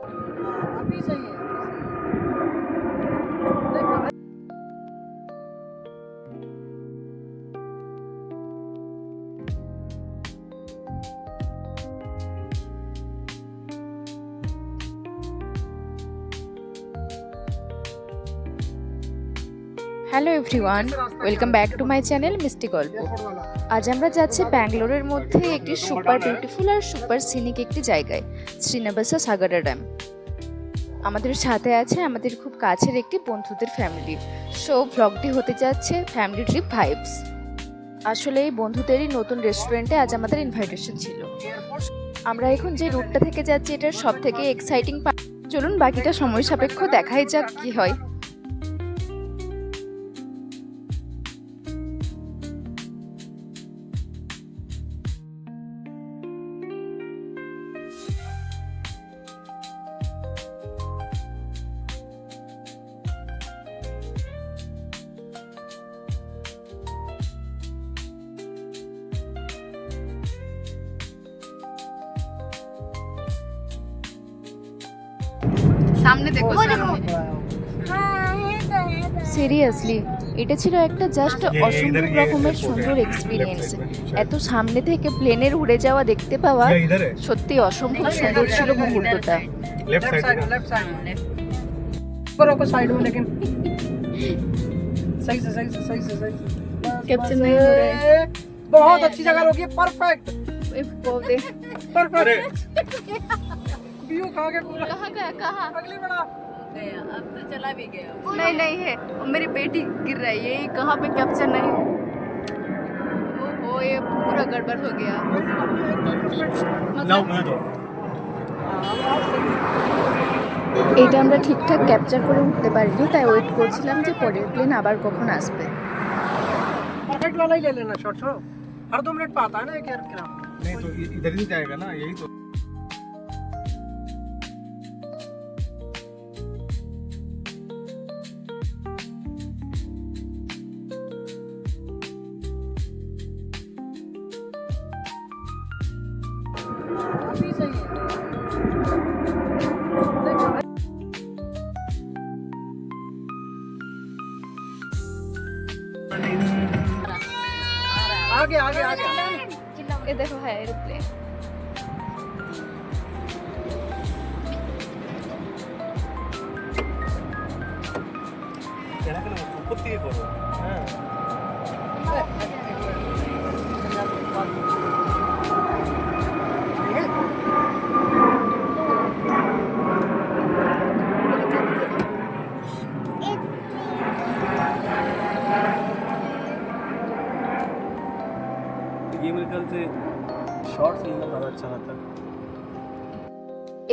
अभी सही है। Hello everyone, welcome back to my channel মিষ্টি গল্প। আজ আমরা যাচ্ছি ব্যাঙ্গালোরের মধ্যে একটি সুপার বিউটিফুল আর সুপার সিনিক একটি জায়গায়, শ্রীনিবাসা সাগরা ড্যাম। আমাদের সাথে আছে আমাদের খুব কাছের একটি বন্ধুদের ফ্যামিলি। সো ভ্লগটি হতে যাচ্ছে ফ্যামিলি ট্রিপ ভাইবস। আসলে এই বন্ধুদেরই নতুন রেস্টুরেন্টে আজ আমাদের ইনভাইটেশন ছিল। আমরা এখন যে রুটটা থেকে যাচ্ছি এটার সব থেকে এক্সাইটিং চলুন বাকিটা সময় সাপেক্ষ দেখাই যাক কি হয়। সামনে দেখো, সিরিয়াসলি এটা ছিল একটা জাস্ট অসম্ভব রকমের সুন্দর এক্সপিরিয়েন্স। এত সামনে থেকে প্লেনের উড়ে যাওয়া দেখতে পাওয়া সত্যি অসম্ভব সুন্দর ছিল মুহূর্তটা। लेफ्ट साइड ऊपर को साइड में, लेकिन सही से कैप्चर नहीं हो रहा है। बहुत अच्छी जगह होगी, परफेक्ट परफेक्ट व्यू खा के पूरा। कहाँ गया, कहाँ अगली बड़ा अब तो चला भी गया। नहीं है, मेरी बेटी गिर रही है, ये कहाँ पे कैप्चर नहीं। ओहो, ये पूरा गड़बड़ हो गया। এটা আমরা ঠিকঠাক ক্যাপচার করে উঠতে পারিনি, তাই ওয়েট করছিলাম যে পরের প্লেন আবার কখন আসবে। परफेक्ट वाला ही ले लेना शॉट। हर 2 मिनट पे आता है ना एक एयरक्राफ्ट। नहीं तो इधर ही जाएगा ना, यही तो। अभी सही है। आगे आगे आगे ये देखो है एरोप्लेन। কুত্তি করো। হ্যাঁ ये मेरे ख्याल से शॉर्ट फिल्म ज़्यादा अच्छा था।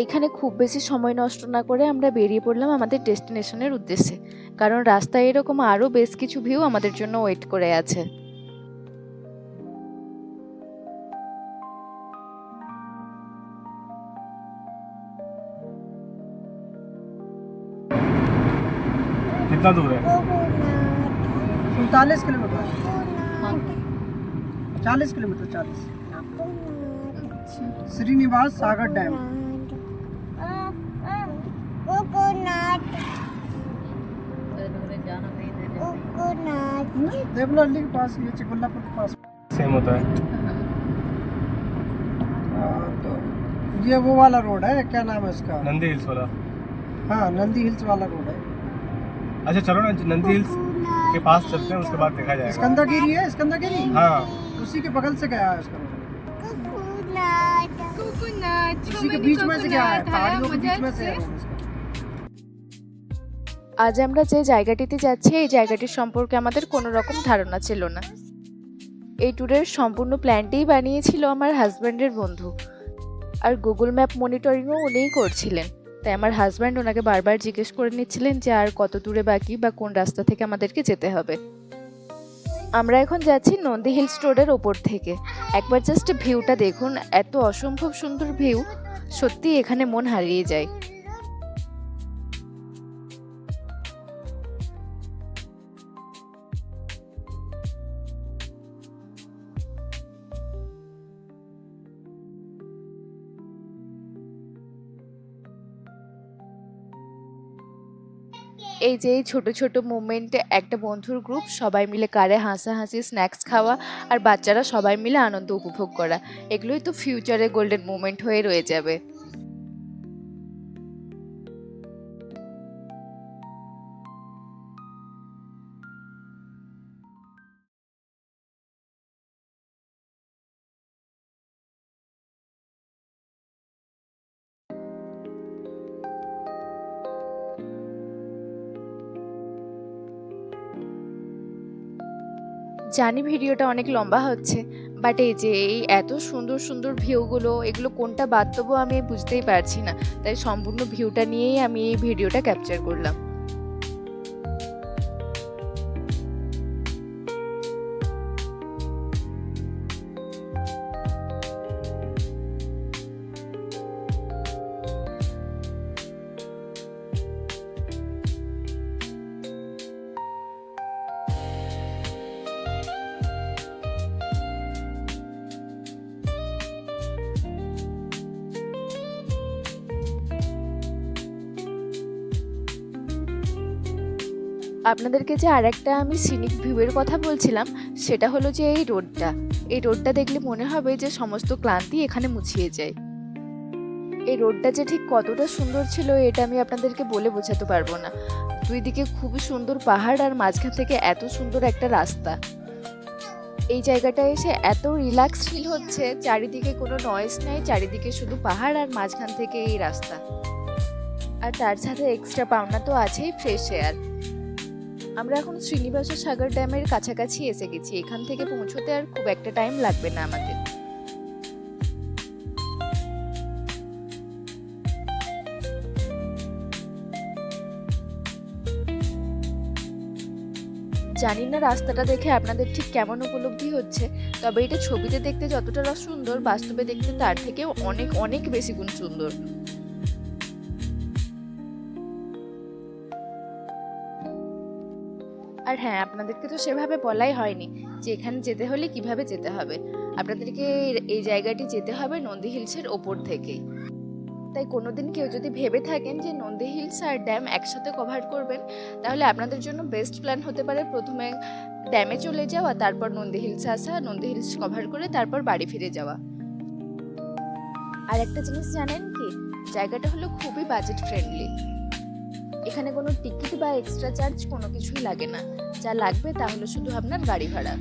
এখানে খুব বেশি সময় নষ্ট না করে আমরা বেরিয়ে পড়লাম আমাদের ডেস্টিনেশনের উদ্দেশ্যে, কারণ রাস্তায় এরকম আরও বেশ কিছু ভিউ আমাদের জন্য ওয়েট করে আছে। कितना दूर है? 39 किलोमीटर, 40 किलोमीटर, 40। श्रीनिवास सागर डैम। देवलाली के पास, ये चिकुल्लापुर के पास सेम होता है। तो ये वो वाला रोड है, क्या नाम है उसका? नंदी हिल्स वाला। हाँ, नंदी हिल्स वाला रोड है। अच्छा चलो ना, नंदी हिल्स के पास चलते हैं, उसके बाद देखा जाएगा। स्कंदागिरी है, स्कंदागिरी। हाँ उसी के बगल से गया है उसका रोड। उसी के बीच में से गया है, पहाड़ियों के बीच में से है रोड उसका। আজ আমরা যে জায়গাটিতে যাচ্ছি এই জায়গাটির সম্পর্কে আমাদের কোনো রকম ধারণা ছিল না। এই ট্যুরের সম্পূর্ণ প্ল্যানটিই বানিয়েছিল আমার হাজব্যান্ডের বন্ধু, আর গুগল ম্যাপ মনিটরিংও উনিই করছিলেন। তাই আমার হাজব্যান্ড ওনাকে বারবার জিজ্ঞেস করে নিচ্ছিলেন যে আর কত দূরে বাকি বা কোন রাস্তা থেকে আমাদেরকে যেতে হবে। আমরা এখন যাচ্ছি নন্দী হিলস রোডের ওপর থেকে। একবার জাস্ট ভিউটা দেখুন, এত অসম্ভব সুন্দর ভিউ, সত্যি এখানে মন হারিয়ে যায়। এই যে এই ছোট ছোট মোমেন্টে একটা বন্ধুর গ্রুপ সবাই মিলে কারে হাসাহাসি, স্ন্যাক্স খাওয়া আর বাচ্চারা সবাই মিলে আনন্দ উপভোগ করা, এগুলোই তো ফিউচারে গোল্ডেন মোমেন্ট হয়ে রয়ে যাবে। জানি ভিডিওটা অনেক লম্বা হচ্ছে, বাট এই যে এই এত সুন্দর সুন্দর ভিউগুলো, এগুলো কোনটা বাদ দেবো আমি বুঝতেই পারছি না, তাই সম্পূর্ণ ভিউটা নিয়েই আমি এই ভিডিওটা ক্যাপচার করলাম। আপনাদেরকে যে আরেকটা আমি সিনিক ভিউয়ের কথা বলছিলাম, সেটা হলো যে এই রোডটা দেখলে মনে হবে যে সমস্ত ক্লান্তি এখানে মুছিয়ে যায়। এই রোডটা যে ঠিক কতটা সুন্দর ছিল এটা আমি আপনাদেরকে বলে বোঝাতে পারবো না। দুই দিকে খুবই সুন্দর পাহাড় আর মাঝখান থেকে এত সুন্দর একটা রাস্তা। এই জায়গাটায় এসে এত রিল্যাক্স ফিল হচ্ছে, চারিদিকে কোনো নয়েজ নেই, চারিদিকে শুধু পাহাড় আর মাঝখান থেকে এই রাস্তা। আর তার সাথে এক্সট্রা পাওনা তো আছেই ফ্রেশ এয়ার। আমরা এখন শ্রীনিবাস সাগর ড্যামের কাছাকাছি এসে গেছি, এখান থেকে পৌঁছতে আর খুব একটা টাইম লাগবে না আমাদের। জানি না রাস্তাটা দেখে আপনাদের ঠিক কেমন উপলব্ধি হচ্ছে, তবে এটা ছবিতে দেখতে যতটা সুন্দর, বাস্তবে দেখতে তার থেকেও অনেক অনেক বেশি গুণ সুন্দর। আর হ্যাঁ, আপনাদেরকে তো সেভাবে বলাই হয়নি যে এখানে যেতে হলে কিভাবে যেতে হবে। আপনাদেরকে এই জায়গাটি যেতে হবে নন্দী হিলসের ওপর থেকেই। তাই কোনোদিন কেউ যদি ভেবে থাকেন যে নন্দী হিলস আর ড্যাম একসাথে কভার করবেন, তাহলে আপনাদের জন্য বেস্ট প্ল্যান হতে পারে প্রথমে ড্যামে চলে যাওয়া, তারপর নন্দী হিলস আসা, নন্দী হিলস কভার করে তারপর বাড়ি ফিরে যাওয়া। আর একটা জিনিস জানেন কি, জায়গাটা হলো খুবই বাজেট ফ্রেন্ডলি। এখানে কোনো টিকিট বা এক্সট্রা চার্জ কোনো কিছুই লাগে না, যা লাগবে তা হলো শুধু আপনার গাড়ি ভাড়া।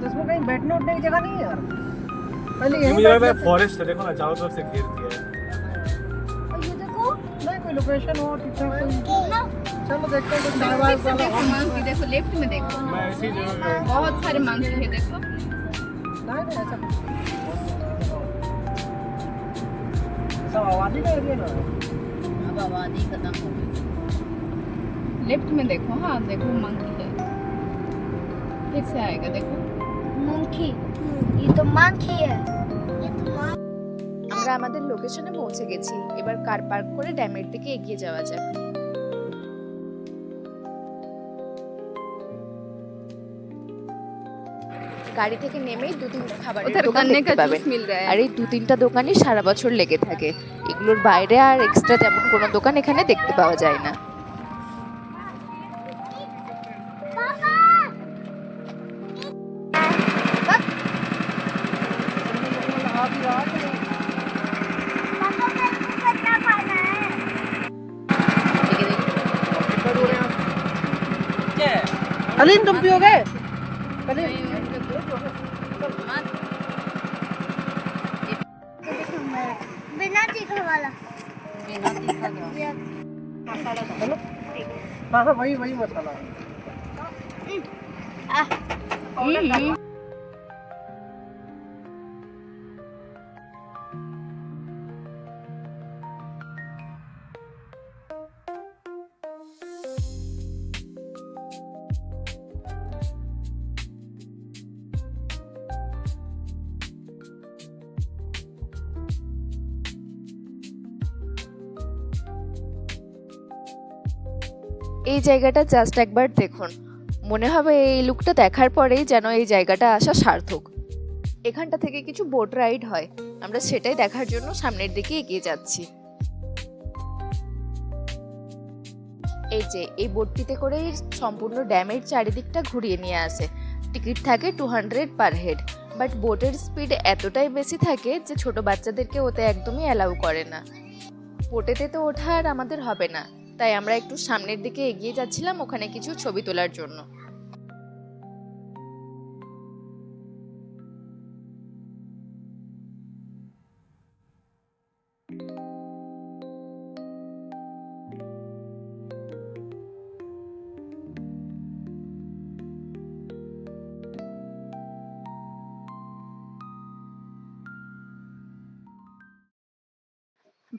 इसमें कहीं बैठने उठने की जगह नहीं है यार। पहले ये यहीं मुझे बैठ लगता है जाते। फॉरेस्ट है, देखो ना चारों तरफ से घेर दिया है। ये देखो नहीं कोई लोकेशन हो ठीक ठाक कोई। चलो देखते हैं कुछ चाय फिर से देखो मंकी, देखो लेफ्ट में देखो, मैं ऐसी जगह गया। बहुत सारे मंकी है देखो। नहीं ऐसा सब आबादी का एरिया ना। अब आबादी खत्म हो गई। लेफ्ट में देखो, हाँ देखो मंकी है, फिर से आएगा देखो। मंकी, ये तो मंकी है। আমরা আমাদের লোকেশনে পৌঁছে গেছি, এবার কার পার্ক করে ড্যামের দিকে এগিয়ে যাওয়া যাক। গাড়ি থেকে নেমেই দু তিনটা খাবারের उधर দোকান गन्ने দেখতে का পাবেন। जूस मिल रहा है। আর এই দু তিনটা দোকানই সারা বছর লেগে থাকে, এগুলোর বাইরে আর এক্সট্রা তেমন কোনো দোকান এখানে দেখতে পাওয়া যায় না। अलीन तुम पियोगे? अलीन बिना तीखा वाला। हाँ हाँ वही वही मसाला। এই জায়গাটা জাস্ট একবার দেখুন, মনে হবে এই লুকটা দেখার পরেই যেন এই জায়গাটা আসা সার্থক। এখানটা থেকে কিছু বোট রাইড হয়, আমরা সেটাই দেখার জন্য সামনের দিকে এগিয়ে যাচ্ছি। এই যে এই বোটটিতে করে সম্পূর্ণ ড্যামের চারিদিকটা ঘুরিয়ে নিয়ে আসে। টিকিট থাকে 200 পার হেড, বাট বোটের স্পিড এতটাই বেশি থাকে যে ছোট বাচ্চাদেরকে ওতে একদমই অ্যালাউ করে না। বোটেতে তো ওঠা আর আমাদের হবে না, তাই আমরা একটু সামনের দিকে এগিয়ে যাচ্ছিলাম ওখানে কিছু ছবি তোলার জন্য।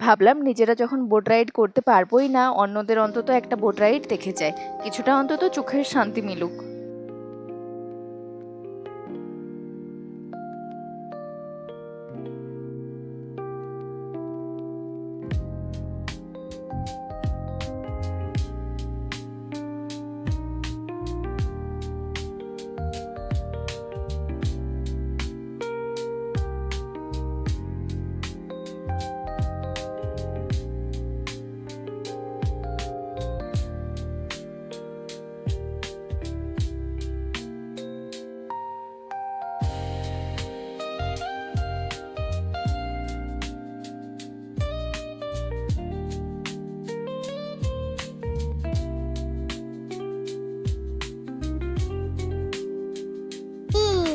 ভাবলাম নিজেরা যখন বোট রাইড করতে পারবোই না, অন্যদের অন্তত একটা বোট রাইড দেখে যায়, কিছুটা অন্তত চোখের শান্তি মিলুক।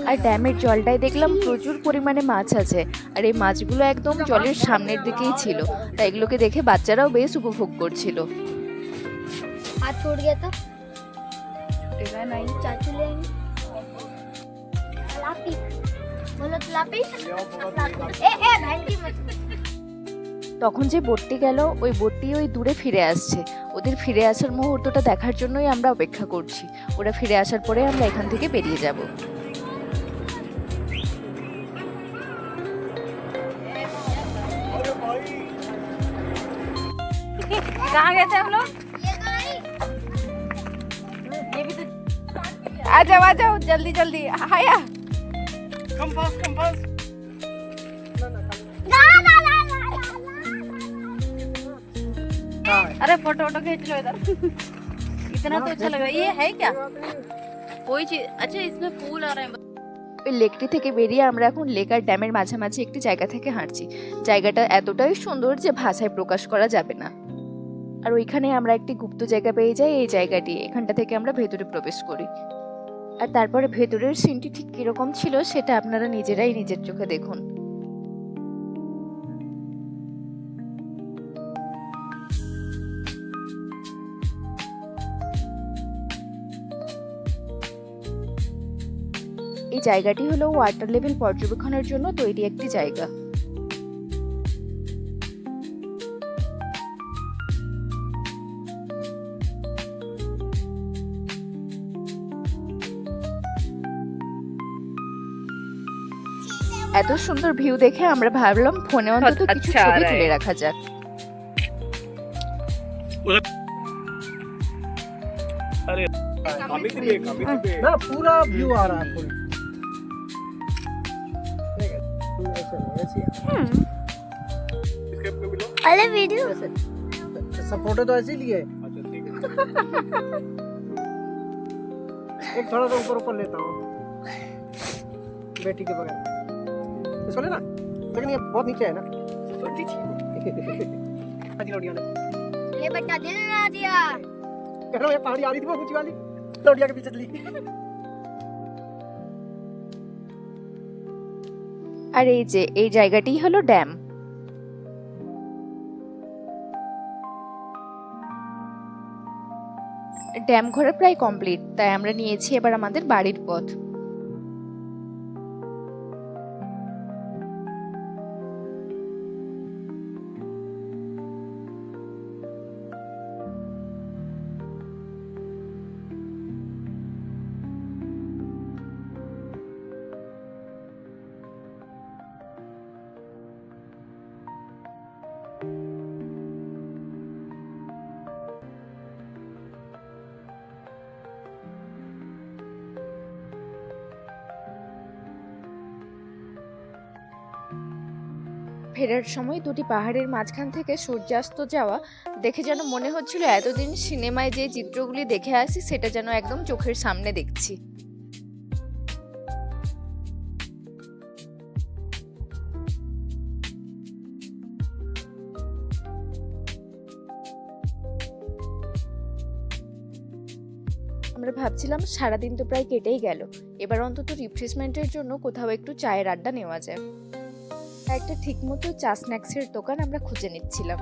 আর ড্যামের জলটায় দেখলাম প্রচুর পরিমাণে মাছ আছে, আর এই মাছগুলো একদম জলের সামনের দিকেই ছিল, তাই এগুলোকে দেখে বাচ্চারাও বেশ উপভোগ করছিল। हाथ छूट गया तो छूटेगा नहीं। चाचू ले आएंगे। तलापी बोलो तलापी ए भैंडी मत। তখন যে বোটটি গেল ওই বোটটি ওই দূরে ফিরে আসছে, ওদের ফিরে আসার মুহূর্তটা দেখার জন্যই আমরা অপেক্ষা করছি। ওরা ফিরে আসার পরে আমরা এখান থেকে বেরিয়ে যাব। कहाँ गए थे हम लोग? ये गाड़ी ये भी तो आ जाओ जल्दी जल्दी हाया। Come fast come fast. ला ला ला ला ला। अरे फोटो खींच लो इधर। इतना तो अच्छा लग रहा है। ये है क्या कोई चीज? अच्छा इसमें फूल आ रहे हैं। ওই লেকটি থেকে বেরিয়ে আমরা এখন লেক আর ড্যামের মাঝামাঝি একটি জায়গা থেকে হাঁটছি। জায়গাটা এতটাই সুন্দর যে ভাষায় প্রকাশ করা যাবে না। আর ওইখানে আমরা একটি গুপ্ত জায়গা পেয়ে যাই, এই জায়গাটি, এখানটা থেকে আমরা ভেতরে প্রবেশ করি। আর তারপরে ভেতরের সিনটি ঠিক কিরকম ছিল সেটা আপনারা নিজেরাই নিজের চোখে দেখুন। এই জায়গাটি হলো ওয়াটার লেভেল পর্যবেক্ষণের জন্য তৈরি একটি জায়গা। এত সুন্দর ভিউ দেখে আমরা ভাবলাম ফোনে অন্তত কিছু আচ্ছা ছবি রে। তুলে রাখা যাক। अरे काफी पे ना पूरा व्यू आ रहा है फुल। ऐसे इसके पे मिलो। अरे वीडियो सब फोटो तो ऐसे ही लिए। अच्छा ठीक है। एक थोड़ा सा ऊपर ऊपर लेता हूँ बेटी के बगैर। इसको लेना, लेकिन ये बहुत नीचे है ना। लौड़िया ने ले बेटा दे ना दिया। कह रहा हूँ ये पहाड़ी आ रही थी वो ऊंची वाली, लौड़िया के पीछे चली। আর এই যে এই জায়গাটি হলো ড্যাম। ড্যাম ঘোরা প্রায় কমপ্লিট, তাই আমরা নিয়েছি এবার আমাদের বাড়ির পথ। ফেরার সময় দুটি পাহাড়ের মাঝখান থেকে সূর্যাস্ত যাওয়া দেখে যেন মনে হচ্ছিল এতদিন সিনেমায় যে চিত্রগুলি দেখে আসি সেটা যেন একদম চোখের সামনে দেখছি। আমরা ভাবছিলাম সারাদিন তো প্রায় কেটেই গেল, এবার অন্তত রিফ্রেশমেন্টের জন্য কোথাও একটু চায়ের আড্ডা নেওয়া যায়। একটা ঠিকমতো চা স্ন্যাক্সের দোকান আমরা খুঁজে নিচ্ছিলাম।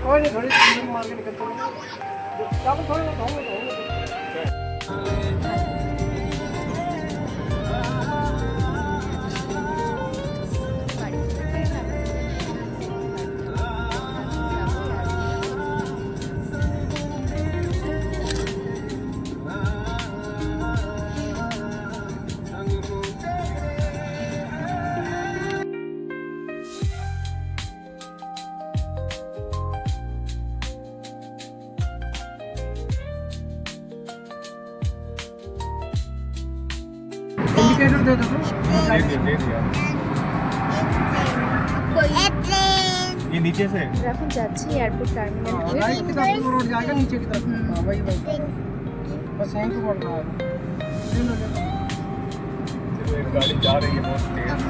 कोई नहीं, थोड़ी मार के निकलते हैं। चावल थोड़े इंडिकेटर दे दो। दे दिया। ये नीचे से আমরা এখন যাচ্ছি এয়ারপোর্ট টার্মিনাল হয়ে। राइट की तरफ रोड जाएगा, नीचे की तरफ। हाँ वही वही, बस यहीं को बढ़ रहा है। एक गाड़ी जा रही है बहुत तेज।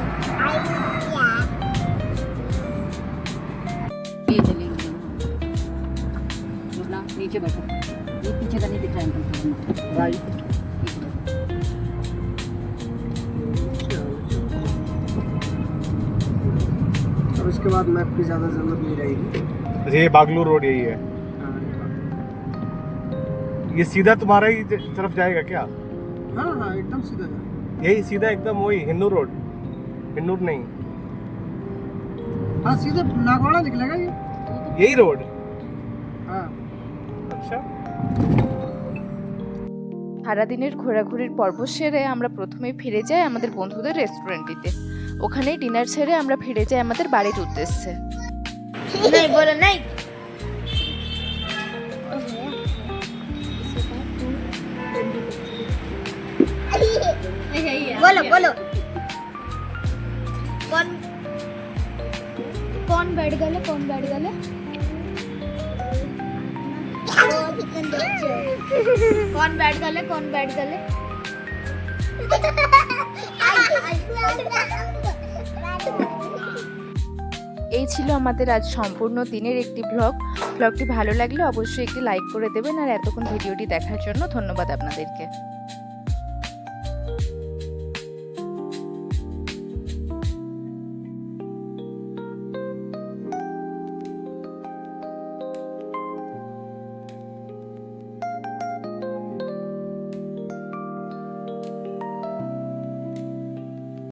ये चलेंगे वरना नीचे बैठो, ये पीछे का नहीं दिख रहा है हमको। राइट। अब इसके बाद मैप की ज़्यादा ज़रूरत नहीं रहेगी। अच्छा ये बागलूर रोड यही है, ये सीधा तुम्हारा ही तरफ जाएगा क्या? हाँ हाँ एकदम सीधा है। यही सीधा एकदम वही हिन्नूर रोड, हिन्नूर नहीं, हाँ सीधे नागवाड़ा निकलेगा ये। यही रोड। हाँ अच्छा সারাদিনের ঘোরাঘুরির পর্ব সেরে আমরা প্রথমে ফিরে যাই আমাদের বন্ধুদের রেস্টুরেন্টটিতে। ওখানেই ডিনার সেরে আমরা ফিরে যাই আমাদের বাড়ির উদ্দেশ্যে। नहीं बोलो नहीं। बोलो बोलो। कौन कौन बैठ गए? कौन बैठ गए? कौन बैठ गए? कौन बैठ गए? এই ছিল আমাদের আজ সম্পূর্ণ দিনের একটি ব্লগটি ভালো লাগলে অবশ্যই একটি লাইক করে দেবেন, আর এতক্ষণ ভিডিওটি দেখার জন্য ধন্যবাদ আপনাদেরকে।